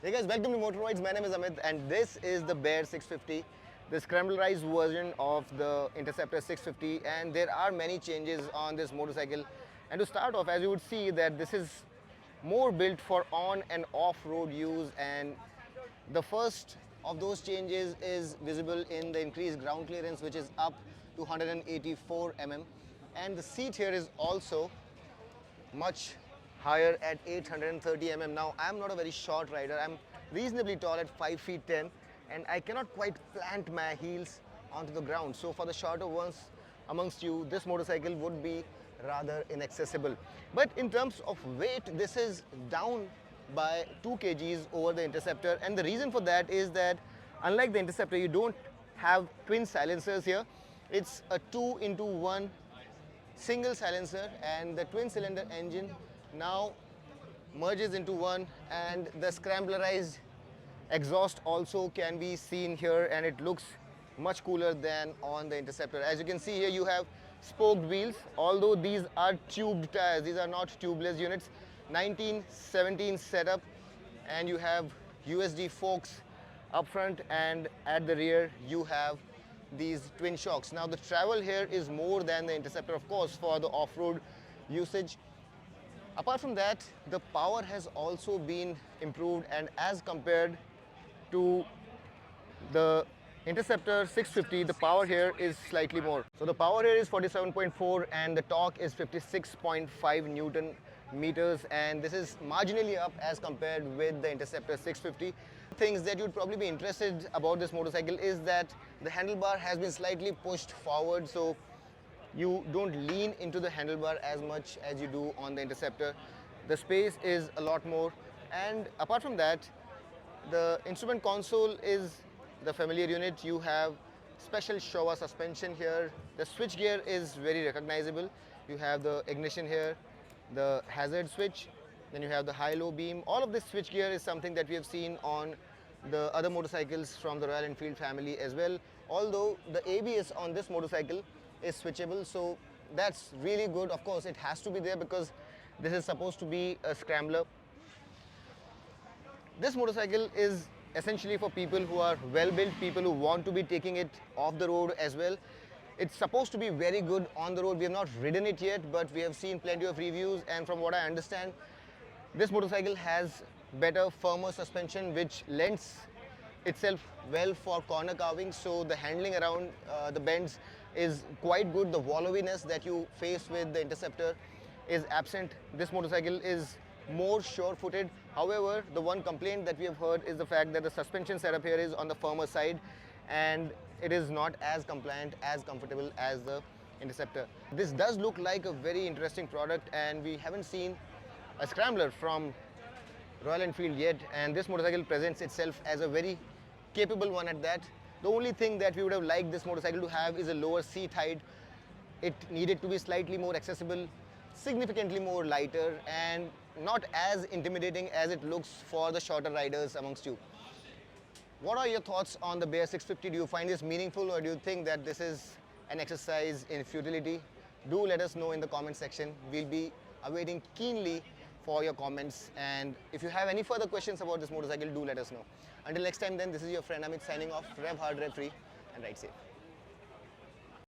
Hey guys, welcome to Motorrides. My name is Amit and this is the Bear 650, the scramblerized version of the Interceptor 650, and there are many changes on this motorcycle. And to start off, as you would see, that this is more built for on and off-road use, and the first of those changes is visible in the increased ground clearance, which is up to 184 mm, and the seat here is also much higher at 830 mm. Now, I'm not a very short rider. I'm reasonably tall at 5 feet 10 and I cannot quite plant my heels onto the ground. So for the shorter ones amongst you, this motorcycle would be rather inaccessible. But in terms of weight, this is down by 2 kgs over the Interceptor, and the reason for that is that unlike the Interceptor, you don't have twin silencers here. It's a 2-in-1 single silencer, and the twin cylinder engine now merges into one, and the scramblerized exhaust also can be seen here, and it looks much cooler than on the Interceptor. As you can see here, you have spoked wheels, although these are tubed tires. These are not tubeless units. 1917 setup, and you have USD forks up front, and at the rear you have these twin shocks. Now the travel here is more than the Interceptor, of course, for the off-road usage. Apart from that, the power has also been improved, and as compared to the Interceptor 650, the power here is slightly more. So the power here is 47.4 and the torque is 56.5 Newton meters, and this is marginally up as compared with the Interceptor 650. Things that you'd probably be interested about this motorcycle is that the handlebar has been slightly pushed forward, so you don't lean into the handlebar as much as you do on the Interceptor. The space is a lot more, and apart from that, the instrument console is the familiar unit. You have special Showa suspension here. The switchgear is very recognizable. You have the ignition here, the hazard switch, then you have the high-low beam. All of this switchgear is something that we have seen on the other motorcycles from the Royal Enfield family as well. Although the ABS on this motorcycle is switchable, so that's really good. Of course, it has to be there because this is supposed to be a scrambler. This motorcycle is essentially for people who are well-built, people who want to be taking it off the road as well. It's supposed to be very good on the road. We have not ridden it yet, but we have seen plenty of reviews, and from what I understand, this motorcycle has better, firmer suspension, which lends itself well for corner carving, so the handling around the bends is quite good. The wallowiness that you face with the Interceptor is absent. This motorcycle is more sure-footed. However, the one complaint that we have heard is the fact that the suspension setup here is on the firmer side and it is not as compliant, as comfortable as the Interceptor. This does look like a very interesting product, and we haven't seen a scrambler from Royal Enfield yet, and this motorcycle presents itself as a very capable one at that. The only thing that we would have liked this motorcycle to have is a lower seat height. It needed to be slightly more accessible, significantly more lighter, and not as intimidating as it looks for the shorter riders amongst you. What are your thoughts on the Bear 650? Do you find this meaningful, or do you think that this is an exercise in futility? Do let us know in the comment section. We'll be awaiting keenly for your comments, and if you have any further questions about this motorcycle, do let us know. Until next time then, this is your friend Amit signing off. Rev hard, rev free, and ride safe.